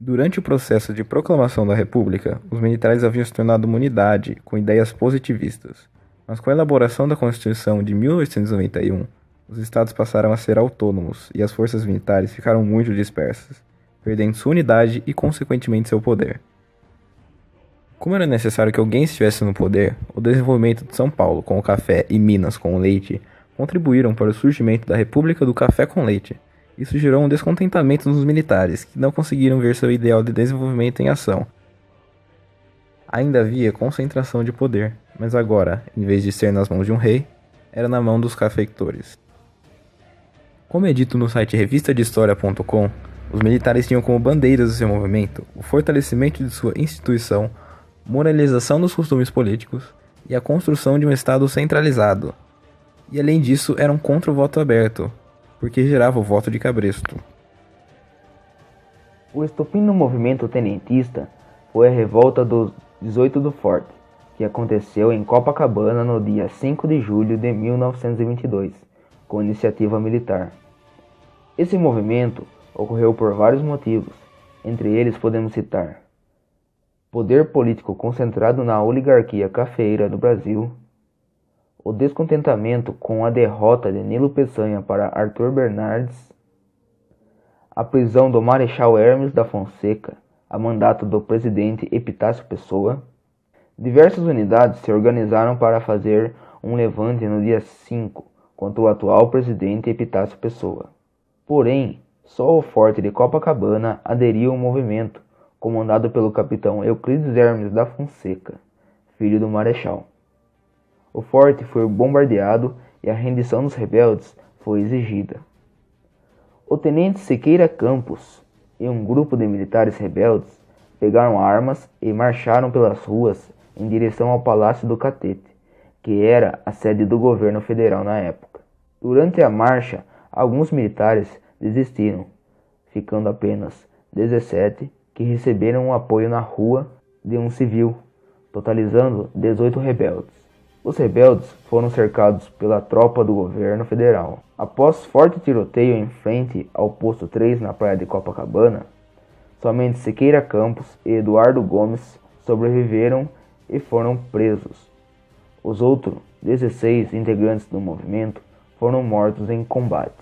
Durante o processo de proclamação da República, os militares haviam se tornado uma unidade com ideias positivistas. Mas com a elaboração da Constituição de 1891, os estados passaram a ser autônomos e as forças militares ficaram muito dispersas, perdendo sua unidade e, consequentemente, seu poder. Como era necessário que alguém estivesse no poder, o desenvolvimento de São Paulo com o café e Minas com o leite contribuíram para o surgimento da República do Café com Leite. Isso gerou um descontentamento nos militares, que não conseguiram ver seu ideal de desenvolvimento em ação. Ainda havia concentração de poder, mas agora, em vez de ser nas mãos de um rei, era na mão dos cafeicultores. Como é dito no site revistadehistoria.com, os militares tinham como bandeiras do seu movimento o fortalecimento de sua instituição, moralização dos costumes políticos e a construção de um Estado centralizado. E além disso, eram contra o voto aberto, porque gerava o voto de cabresto. O estopim do movimento tenentista foi a revolta dos 18 do Forte, que aconteceu em Copacabana no dia 5 de julho de 1922, com iniciativa militar. Esse movimento ocorreu por vários motivos, entre eles podemos citar: poder político concentrado na oligarquia cafeeira do Brasil, o descontentamento com a derrota de Nilo Peçanha para Arthur Bernardes, a prisão do Marechal Hermes da Fonseca a mandato do presidente Epitácio Pessoa. Diversas unidades se organizaram para fazer um levante no dia 5 contra o atual presidente Epitácio Pessoa. Porém, só o forte de Copacabana aderiu ao movimento, comandado pelo capitão Euclides Hermes da Fonseca, filho do marechal. O forte foi bombardeado e a rendição dos rebeldes foi exigida. O tenente Siqueira Campos e um grupo de militares rebeldes pegaram armas e marcharam pelas ruas em direção ao Palácio do Catete, que era a sede do governo federal na época. Durante a marcha, alguns militares desistiram, ficando apenas 17 que receberam o apoio na rua de um civil, totalizando 18 rebeldes. Os rebeldes foram cercados pela tropa do governo federal. Após forte tiroteio em frente ao posto 3 na praia de Copacabana, somente Siqueira Campos e Eduardo Gomes sobreviveram e foram presos. Os outros 16 integrantes do movimento foram mortos em combate.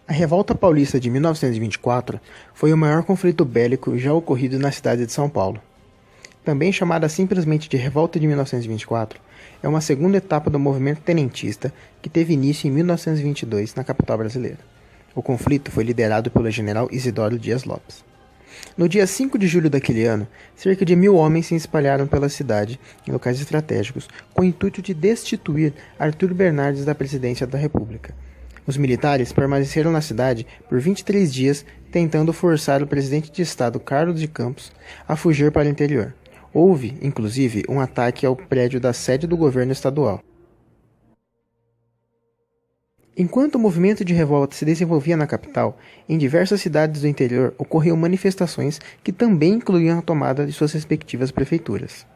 A Revolta Paulista de 1924 foi o maior conflito bélico já ocorrido na cidade de São Paulo. Também chamada simplesmente de Revolta de 1924, é uma segunda etapa do movimento tenentista que teve início em 1922 na capital brasileira. O conflito foi liderado pelo general Isidoro Dias Lopes. No dia 5 de julho daquele ano, cerca de 1.000 homens se espalharam pela cidade em locais estratégicos com o intuito de destituir Arthur Bernardes da presidência da República. Os militares permaneceram na cidade por 23 dias tentando forçar o presidente de estado Carlos de Campos a fugir para o interior. Houve, inclusive, um ataque ao prédio da sede do governo estadual. Enquanto o movimento de revolta se desenvolvia na capital, em diversas cidades do interior ocorriam manifestações que também incluíam a tomada de suas respectivas prefeituras.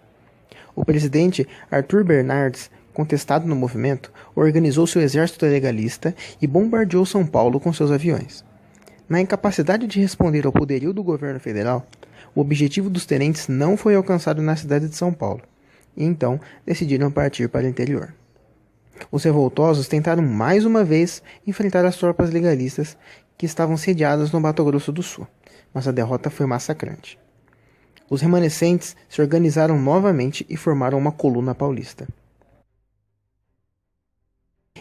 O presidente Arthur Bernardes, contestado no movimento, organizou seu exército legalista e bombardeou São Paulo com seus aviões. Na incapacidade de responder ao poderio do governo federal, o objetivo dos tenentes não foi alcançado na cidade de São Paulo, e então decidiram partir para o interior. Os revoltosos tentaram mais uma vez enfrentar as tropas legalistas que estavam sediadas no Mato Grosso do Sul, mas a derrota foi massacrante. Os remanescentes se organizaram novamente e formaram uma coluna paulista.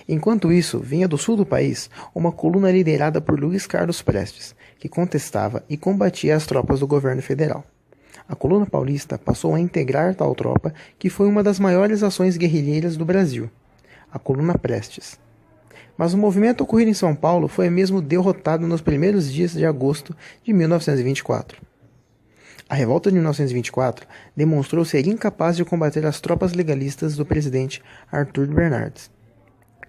Enquanto isso, vinha do sul do país uma coluna liderada por Luiz Carlos Prestes, que contestava e combatia as tropas do governo federal. A coluna paulista passou a integrar tal tropa, que foi uma das maiores ações guerrilheiras do Brasil, a coluna Prestes. Mas o movimento ocorrido em São Paulo foi mesmo derrotado nos primeiros dias de agosto de 1924. A revolta de 1924 demonstrou ser incapaz de combater as tropas legalistas do presidente Arthur Bernardes,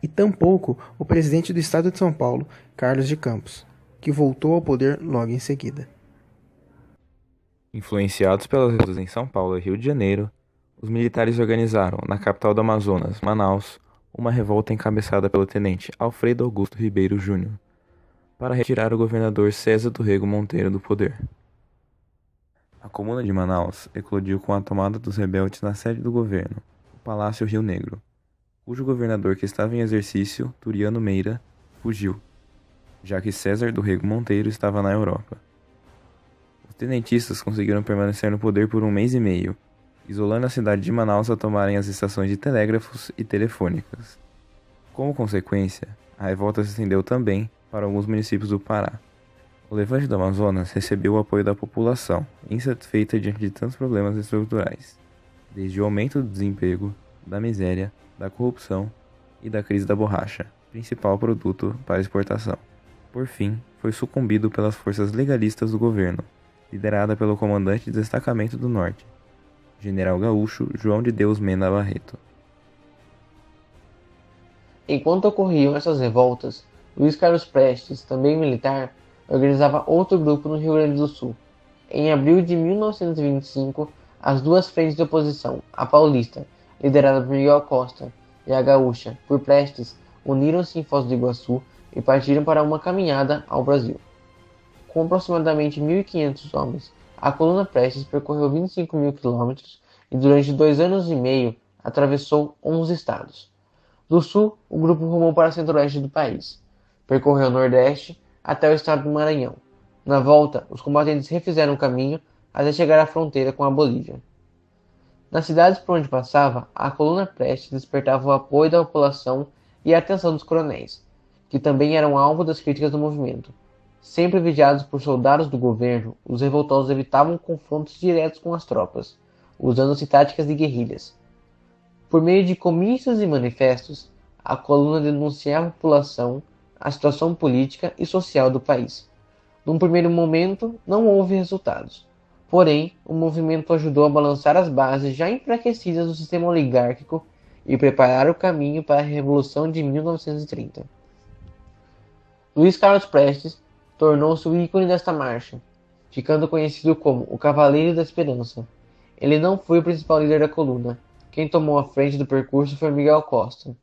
e tampouco o presidente do estado de São Paulo, Carlos de Campos, que voltou ao poder logo em seguida. Influenciados pelas revoltas em São Paulo e Rio de Janeiro, os militares organizaram, na capital do Amazonas, Manaus, uma revolta encabeçada pelo tenente Alfredo Augusto Ribeiro Júnior. para retirar o governador César do Rego Monteiro do poder. A Comuna de Manaus eclodiu com a tomada dos rebeldes na sede do governo, o Palácio Rio Negro, cujo governador que estava em exercício, Turiano Meira, fugiu, já que César do Rego Monteiro estava na Europa. Os tenentistas conseguiram permanecer no poder por 1 mês e meio, isolando a cidade de Manaus a tomarem as estações de telégrafos e telefônicas. Como consequência, a revolta se estendeu também para alguns municípios do Pará. O levante do Amazonas recebeu o apoio da população, insatisfeita diante de tantos problemas estruturais, desde o aumento do desemprego, da miséria, da corrupção e da crise da borracha, principal produto para exportação. Por fim, foi sucumbido pelas forças legalistas do governo, liderada pelo comandante de destacamento do Norte, General Gaúcho João de Deus Mena Barreto. Enquanto ocorriam essas revoltas, Luiz Carlos Prestes, também militar, organizava outro grupo no Rio Grande do Sul. Em abril de 1925, as duas frentes de oposição, a paulista, liderada por Miguel Costa, e a gaúcha, por Prestes, uniram-se em Foz do Iguaçu e partiram para uma caminhada ao Brasil. Com aproximadamente 1.500 homens, a coluna Prestes percorreu 25.000 quilômetros e durante 2 anos e meio atravessou 11 estados. Do sul, o grupo rumou para o centro-oeste do país. Percorreu o nordeste até o estado do Maranhão. Na volta, os combatentes refizeram o caminho até chegar à fronteira com a Bolívia. Nas cidades por onde passava, a coluna Prestes despertava o apoio da população e a atenção dos coronéis, que também eram alvo das críticas do movimento. Sempre vigiados por soldados do governo, os revoltosos evitavam confrontos diretos com as tropas, usando-se táticas de guerrilhas. Por meio de comícios e manifestos, a coluna denunciava a população, a situação política e social do país. Num primeiro momento, não houve resultados. Porém, o movimento ajudou a balançar as bases já enfraquecidas do sistema oligárquico e preparar o caminho para a Revolução de 1930. Luiz Carlos Prestes tornou-se o ícone desta marcha, ficando conhecido como o Cavaleiro da Esperança. Ele não foi o principal líder da coluna. Quem tomou a frente do percurso foi Miguel Costa,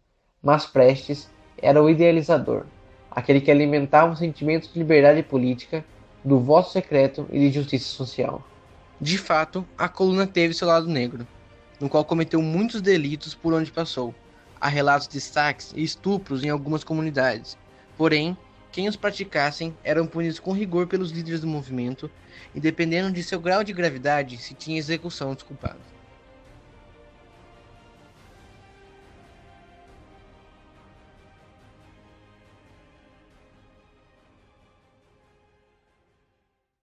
mas Prestes era o idealizador, aquele que alimentava o sentimento de liberdade política, do voto secreto e de justiça social. De fato, a coluna teve seu lado negro, no qual cometeu muitos delitos por onde passou. Há relatos de saques e estupros em algumas comunidades. Porém, quem os praticassem eram punidos com rigor pelos líderes do movimento e, dependendo de seu grau de gravidade, se tinha execução dos culpados.